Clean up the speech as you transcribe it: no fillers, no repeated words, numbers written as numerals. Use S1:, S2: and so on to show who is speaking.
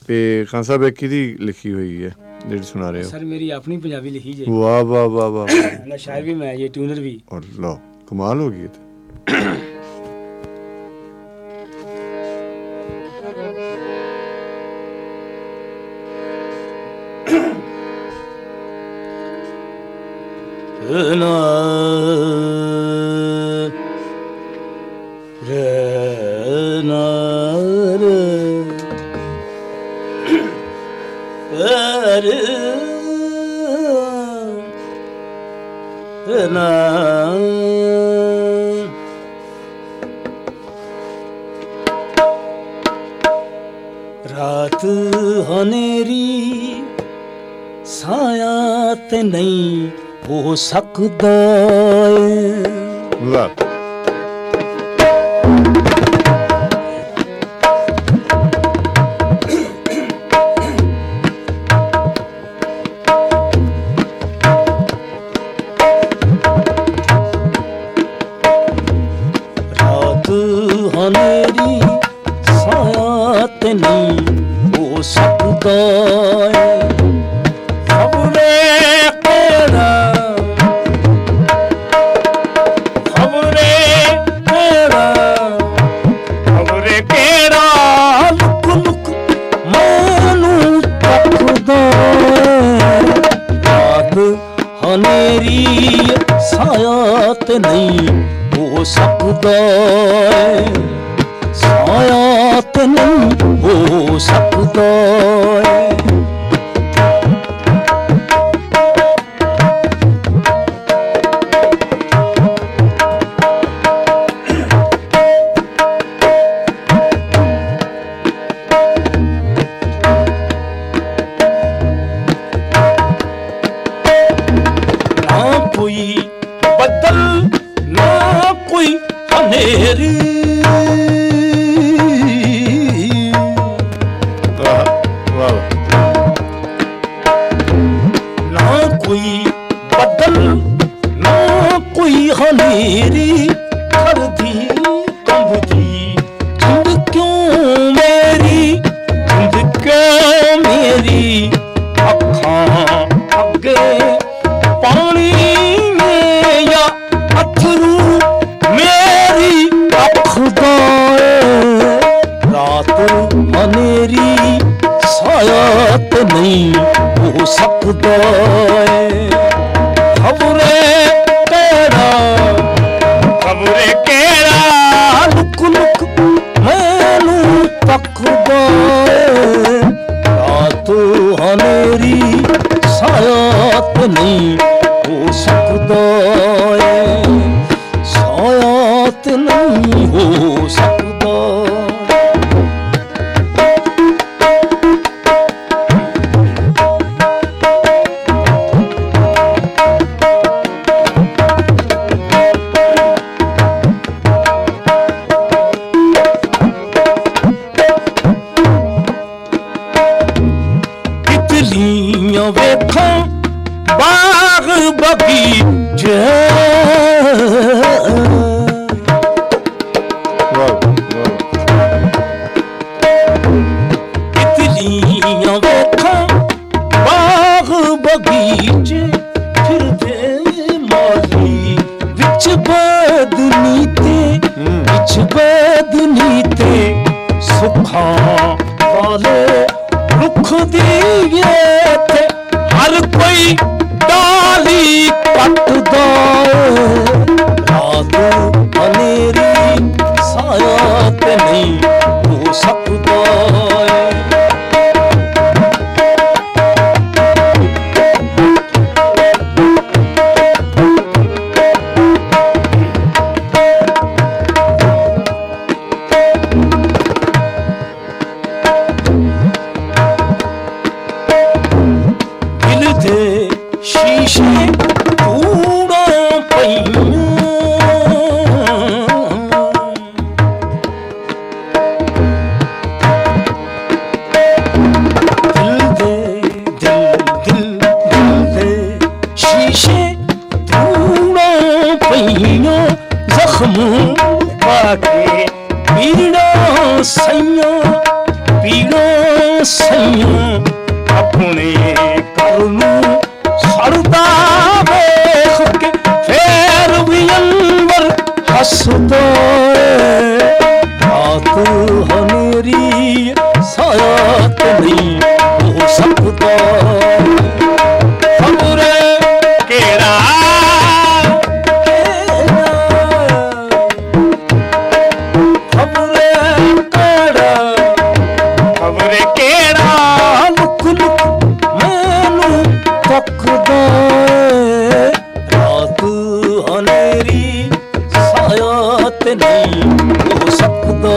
S1: ਤੇ ਖਾਨ ਸਾਹਿਬ ਇਹ ਕਿਹਦੀ ਲਿਖੀ ਹੋਈ ਹੈ ਜਿਹੜੀ ਸੁਣਾ ਰਹੇ ਹੋ?
S2: ਸਰ ਮੇਰੀ ਆਪਣੀ ਪੰਜਾਬੀ ਲਿਖੀ ਜੇ।
S1: ਵਾਹ ਵਾਹ ਵਾਹ ਵਾਹ
S2: ਨਾ ਸ਼ਾਇਰ ਵੀ ਮੈਂ ਜੇ, ਟਿਊਨਰ ਵੀ।
S1: ਅੱਲਾ ਕਮਾਲ ਹੋ ਗਈ।
S2: रात हनेरी साया ते नहीं हो सकता।
S1: वाह
S2: रात हनेरी साया ते नहीं हो सकता। खबरे तेरा खबरे तेरा खबरे केड़ा लुक लुक मैनू तकदा। रात हनेरी साया ते नहीं हो सकदा। साया ते नहीं हो सकदा। ना कोई बदल ना कोई हनेरी।
S1: वाह
S2: ना कोई बदल ना कोई हनेरी। करदी कंबदी जिंद क्यों मेरी जिंद क्यों मेरी। अखां अगे पानी में या अथरू मेरी अखदा। रात हनेरी साया ते नहीं हो सकदा। खबरे तेरा खबरे केड़ा लुक लुक मैनू तकदा। रात हनेरी साया ते नहीं हो सकदा। साया ते नहीं हो सकदा। तितलियां वेखां बाग बगीचे। तितलियां वेखां बाग बगीचे। फिरदे माली विच बदनी ते विच बदनी ते। सुखां वाले रुख दिए थे हर कोई डाली कटदा। रात हनेरी साया ते नहीं हो सकदा। दिल दे शीशे तूड़ा पईयां। ਨਹੀਂ ਆਪਣੇ ਘਰ ਨੂੰ ਸੜਦਾ ਵੇਖ ਕੇ ਫੇਰ ਵੀ ਅੰਦਰ ਹੱਸਦਾ ਏ। ਰਾਤ ਹਨੇਰੀ ਸਾਇਆ ਤੇ ਨਹੀਂ ਹੋ ਸਕਦਾ। ਖਬਰੇ ਕਿਹੜਾ ਖਬਰੇ ਕਿਹੜਾ ਲੁਕ ਲੁਕ ਮੈਨੂੰ ਤੱਕਦਾ ਏ। ਰਾਤ ਹਨੇਰੀ ਸਾਇਆ ਤੇ ਨਹੀਂ ਹੋ ਸਕਦਾ।